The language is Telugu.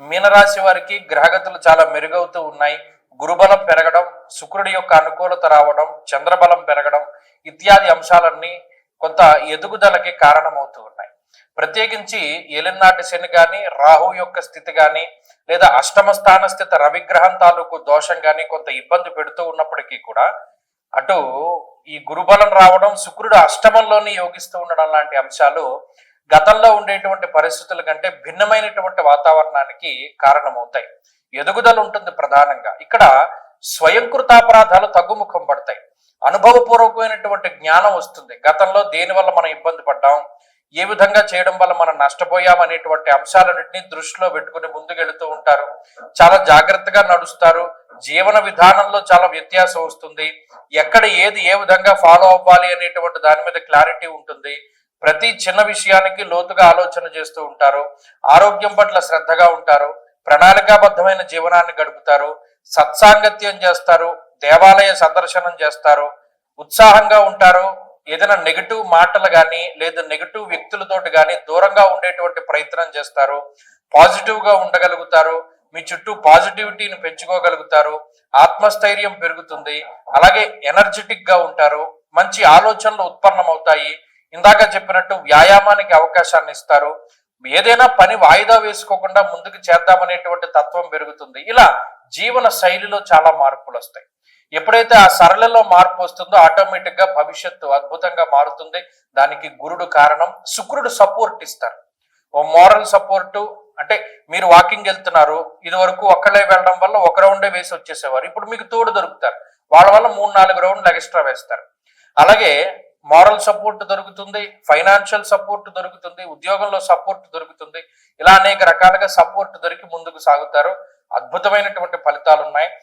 మీనరాశి వారికి గ్రహగతులు చాలా మెరుగవుతూ ఉన్నాయి. గురుబలం పెరగడం, శుక్రుడి యొక్క అనుకూలత రావడం, చంద్రబలం పెరగడం ఇత్యాది అంశాలన్నీ కొంత ఎదుగుదలకి కారణమవుతూ ఉన్నాయి. ప్రత్యేకించి ఏలినాటి శని గాని, రాహు యొక్క స్థితి గాని, లేదా అష్టమ స్థాన స్థిత రవిగ్రహం తాలూకు దోషం గాని కొంత ఇబ్బంది పెడుతూ ఉన్నప్పటికీ కూడా అటు ఈ గురుబలం రావడం, శుక్రుడు అష్టమంలోని యోగిస్తూ ఉండడం లాంటి అంశాలు గతంలో ఉండేటువంటి పరిస్థితుల కంటే భిన్నమైనటువంటి వాతావరణానికి కారణమవుతాయి. ఎదుగుదల ఉంటుంది. ప్రధానంగా ఇక్కడ స్వయంకృతాపరాధాలు తగ్గుముఖం పడతాయి. అనుభవపూర్వకమైనటువంటి జ్ఞానం వస్తుంది. గతంలో దేని వల్ల మనం ఇబ్బంది పడ్డాం, ఏ విధంగా చేయడం వల్ల మనం నష్టపోయాం అనేటువంటి అంశాలన్నింటినీ దృష్టిలో పెట్టుకుని ముందుకెళ్తూ ఉంటారు. చాలా జాగ్రత్తగా నడుస్తారు. జీవన విధానంలో చాలా వ్యత్యాసం వస్తుంది. ఎక్కడ ఏది ఏ విధంగా ఫాలో అవ్వాలి అనేటువంటి దాని మీద క్లారిటీ ఉంటుంది. ప్రతి చిన్న విషయానికి లోతుగా ఆలోచన చేస్తూ ఉంటారు. ఆరోగ్యం పట్ల శ్రద్ధగా ఉంటారు. ప్రణాళికాబద్ధమైన జీవనాన్ని గడుపుతారు. సత్సాంగత్యం చేస్తారు. దేవాలయ సందర్శనం చేస్తారు. ఉత్సాహంగా ఉంటారు. ఏదైనా నెగిటివ్ మాటలు కానీ లేదా నెగిటివ్ వ్యక్తులతోటి కానీ దూరంగా ఉండేటువంటి ప్రయత్నం చేస్తారు. పాజిటివ్ గా ఉండగలుగుతారు. మీ చుట్టూ పాజిటివిటీని పెంచుకోగలుగుతారు. ఆత్మస్థైర్యం పెరుగుతుంది. అలాగే ఎనర్జెటిక్ గా ఉంటారు. మంచి ఆలోచనలు ఉత్పన్నమవుతాయి. ఇందాక చెప్పినట్టు వ్యాయామానికి అవకాశాన్ని ఇస్తారు. ఏదైనా పని వాయిదా వేసుకోకుండా ముందుకు చేద్దామనేటువంటి తత్వం పెరుగుతుంది. ఇలా జీవన శైలిలో చాలా మార్పులు వస్తాయి. ఎప్పుడైతే ఆ సరళలో మార్పు వస్తుందో ఆటోమేటిక్ గా భవిష్యత్తు అద్భుతంగా మారుతుంది. దానికి గురుడు కారణం. శుక్రుడు సపోర్ట్ ఇస్తారు. ఓ మోరల్ సపోర్టు. అంటే మీరు వాకింగ్ వెళ్తున్నారు, ఇది వరకు ఒక్కళ్ళే వెళ్ళడం వల్ల ఒక రౌండే వేసి వచ్చేసేవారు. ఇప్పుడు మీకు తోడు దొరుకుతారు. వాళ్ళ వల్ల 3-4 రౌండ్లు ఎక్స్ట్రా వేస్తారు. అలాగే మారల్ సపోర్ట్ దొరుకుతుంది, ఫైనాన్షియల్ సపోర్ట్ దొరుకుతుంది, ఉద్యోగంలో సపోర్ట్ దొరుకుతుంది. ఇలా అనేక రకాలుగా సపోర్ట్ దొరికి ముందుకు సాగుతారు. అద్భుతమైనటువంటి ఫలితాలు ఉన్నాయి.